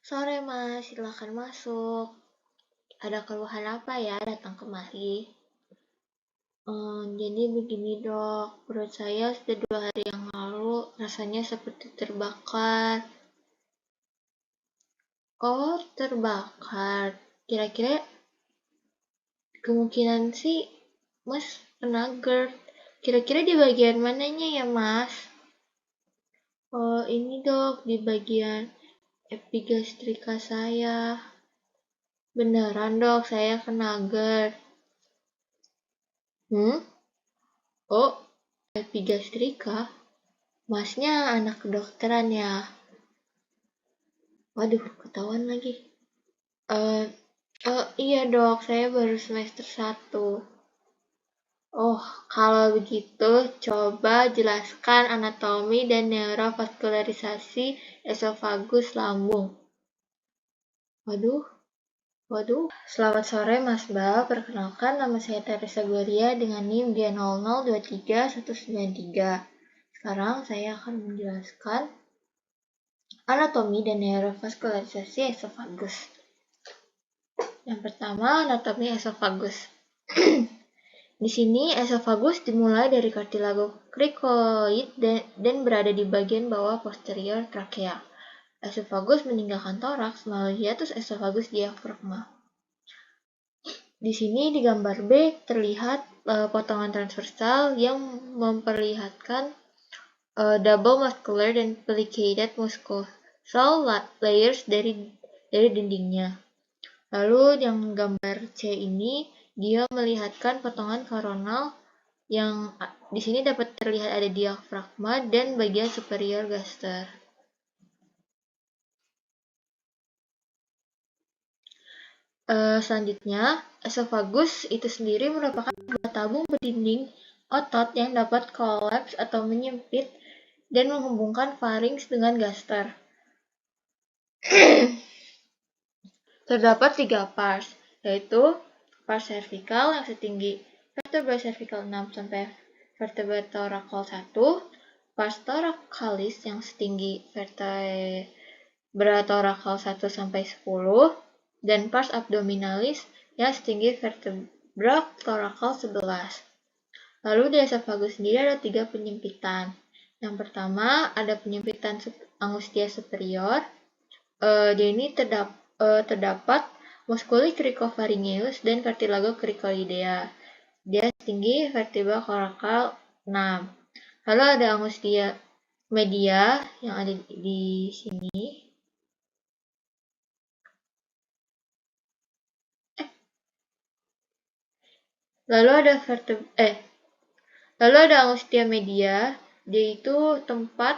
Sore Mas, silakan masuk. Ada keluhan apa ya datang kemari? Jadi begini dok, perut saya sudah 2 hari yang lalu rasanya seperti terbakar. Oh, terbakar. Kira-kira kemungkinan sih Mas kena GERD. Kira-kira di bagian mananya ya Mas? Oh, ini dok, di bagian epigastrika saya. Beneran dok, saya kena GERD. Oh, epigastrika? Masnya anak kedokteran ya? Waduh, ketahuan lagi. Iya dok, saya baru semester 1. Oh, kalau begitu coba jelaskan anatomi dan neurovaskularisasi esofagus lambung. Waduh. Selamat sore Mas Ba, perkenalkan nama saya Teresa Gloria dengan NIM G00231193. Sekarang saya akan menjelaskan anatomi dan neurovaskularisasi esofagus. Yang pertama, anatomi esofagus. Di sini esofagus dimulai dari kartilago krikoid dan berada di bagian bawah posterior trakea. Esofagus meninggalkan toraks melalui hiatus esofagus diafragma. Di sini di gambar B terlihat potongan transversal yang memperlihatkan double muscular dan plicated mucosal layers dari dindingnya. Lalu yang gambar C ini dia melihatkan potongan koronal yang di sini dapat terlihat ada diafragma dan bagian superior gaster. Selanjutnya, esofagus itu sendiri merupakan sebuah tabung berdinding otot yang dapat kolaps atau menyempit dan menghubungkan farinks dengan gaster. Terdapat 3 pars, yaitu pars cervical yang setinggi vertebra cervical 6 sampai vertebra thoracal 1, pars thoracalis yang setinggi vertebra thoracal 1 sampai 10, dan pars abdominalis yang setinggi vertebra thoracal 11. Lalu di esofagus sendiri ada 3 penyempitan. Yang pertama ada penyempitan angustia superior. Di ini terdapat musculi cricopharyngeus dan cartilago cricoidea. Dia setinggi vertebra coracal 6. Lalu ada angustia media yang ada di sini. Lalu ada angustia media, dia itu tempat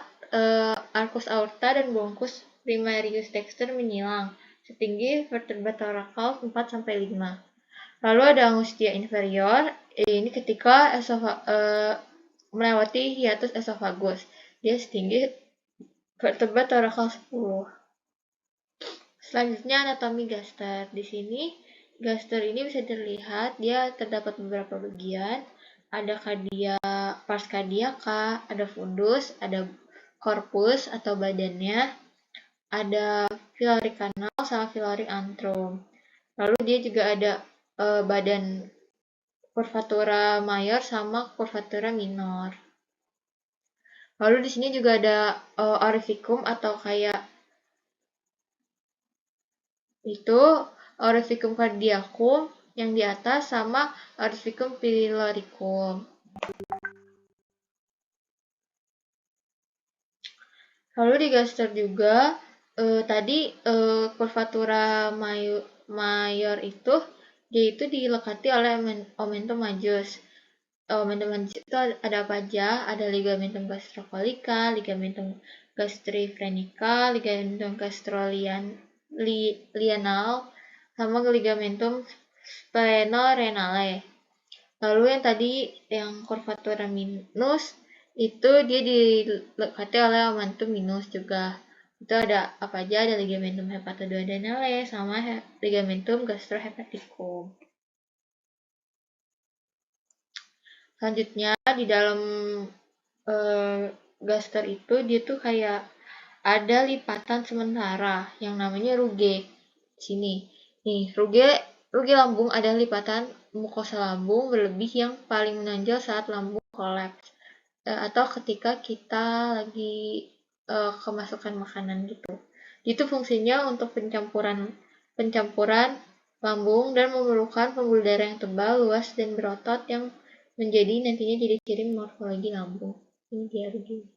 arcus aorta dan bronchus primarius dexter menyilang, setinggi vertebra thoracal 4 sampai 5. Lalu ada angustia inferior, ini ketika melewati hiatus esofagus, dia setinggi vertebra thoracal 10. Selanjutnya anatomi gaster. Di sini gaster ini bisa terlihat dia terdapat beberapa bagian. Ada pars cardiaca, ada fundus, ada corpus atau badannya, ada pyloric canal sama pyloric antrum. Lalu dia juga ada badan curvatura mayor sama curvatura minor. Lalu di sini juga ada orificum atau kayak itu orificum cardiacum yang di atas sama orificum pyloricum. Lalu di gaster juga tadi curvatura mayor itu dia itu dilekati oleh omentum majus. Omentum majus itu ada apa aja? Ada ligamentum gastrocolica, ligamentum gastrifrenica, ligamentum gastrolianal, sama ligamentum splenorenale. Lalu yang tadi yang curvatura minus itu dia dilekati oleh omentum minus juga. Itu ada apa aja? Ada ligamentum hepatoduodenale sama ligamentum gastrohepaticum. Selanjutnya di dalam gaster itu dia tuh kayak ada lipatan sementara yang namanya ruge. Sini. Nih, ruge lambung ada lipatan mukosa lambung berlebih yang paling menonjol saat lambung kolaps. Atau ketika kita lagi kemasukan makanan gitu. Itu fungsinya untuk pencampuran lambung dan memerlukan pembuluh darah yang tebal, luas, dan berotot yang menjadi nantinya jadi ciri morfologi lambung. Ini dia begini.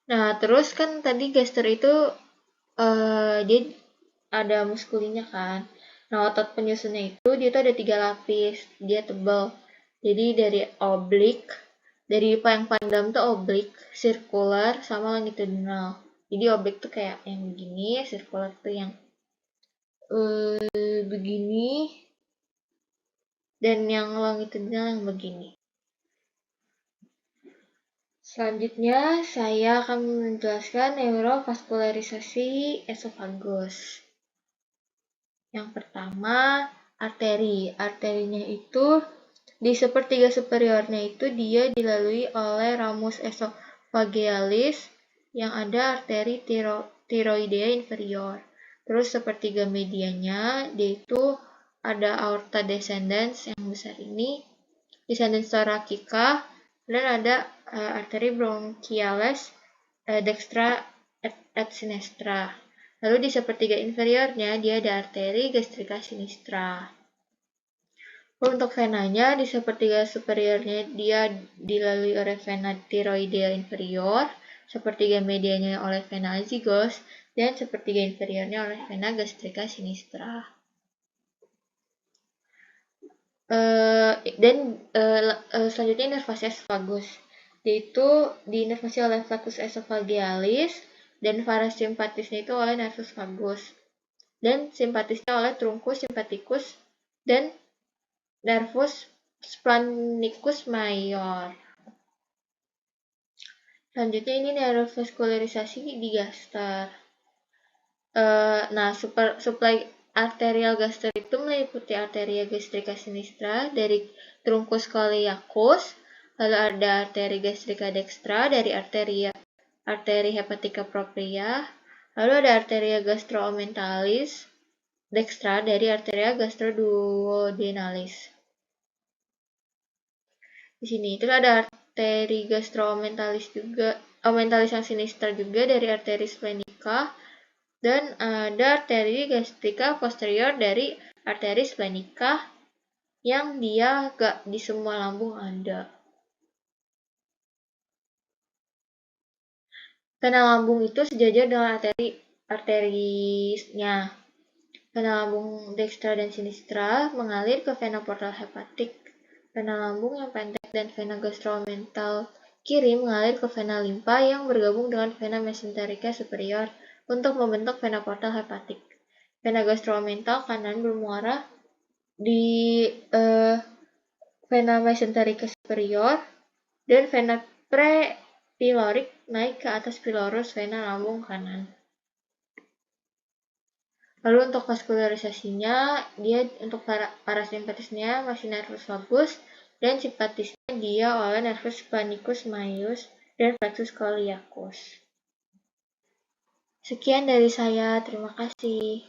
Nah, terus kan tadi gester itu dia ada muskulinya kan. Nah, otot penyusunnya itu dia tuh ada 3 lapis, dia tebal. Jadi dari yang paling dalam tuh oblik, sirkular, sama longitudinal. Jadi oblik tuh kayak yang begini, sirkular tuh yang begini, dan yang longitudinal yang begini. Selanjutnya, saya akan menjelaskan neurovaskularisasi esofagus. Yang pertama, arteri. Arterinya itu di sepertiga superiornya itu dia dilalui oleh ramus esophagealis yang ada arteri tiroidea inferior. Terus sepertiga medianya dia itu ada aorta descendens yang besar ini, descendens thoracica, dan ada arteri bronchialis dextra et sinistra. Lalu di sepertiga inferiornya dia ada arteri gastrica sinistra. Untuk venanya di sepertiga superiornya dia dilalui oleh vena tiroidea inferior, sepertiga medianya oleh vena azygos, dan sepertiga inferiornya oleh vena gastrica sinistra. Selanjutnya inervasi esophagus, yaitu diinervasi oleh flatus esophagealis dan parasimpatisnya itu oleh nervus vagus, dan simpatisnya oleh truncus sympathicus dan nervus spleniccus major. Selanjutnya ini neurovaskularisasi di gaster. Suplai arterial gaster itu meliputi arteria gastrica sinistra dari truncus coeliacus, lalu ada arteri gastrica dextra dari arteri hepatica propria, lalu ada arteria gastroomentalis dextra dari arteria gastroduodenalis. Di sini itu ada arteri gastroomentalis juga, omentalis yang sinistra juga dari arteri splenica, dan ada arteri gastrica posterior dari arteri splenica yang dia gak di semua lambung ada. Vena lambung itu sejajar dengan arterinya. Vena lambung dextra dan sinistra mengalir ke vena portal hepatik. Vena lambung yang pendek dan vena gastroomental kiri mengalir ke vena limpa yang bergabung dengan vena mesenterica superior untuk membentuk vena portal hepatik. Vena gastroomental kanan bermuara di vena mesenterica superior, dan vena pre-pilorik naik ke atas pilorus vena lambung kanan. Lalu untuk vaskularisasinya, dia untuk parasimpatisnya masih nervus vagus, dan simpatisnya dia oleh nervus spleniccus majus dan plexus coeliacus. Sekian dari saya, terima kasih.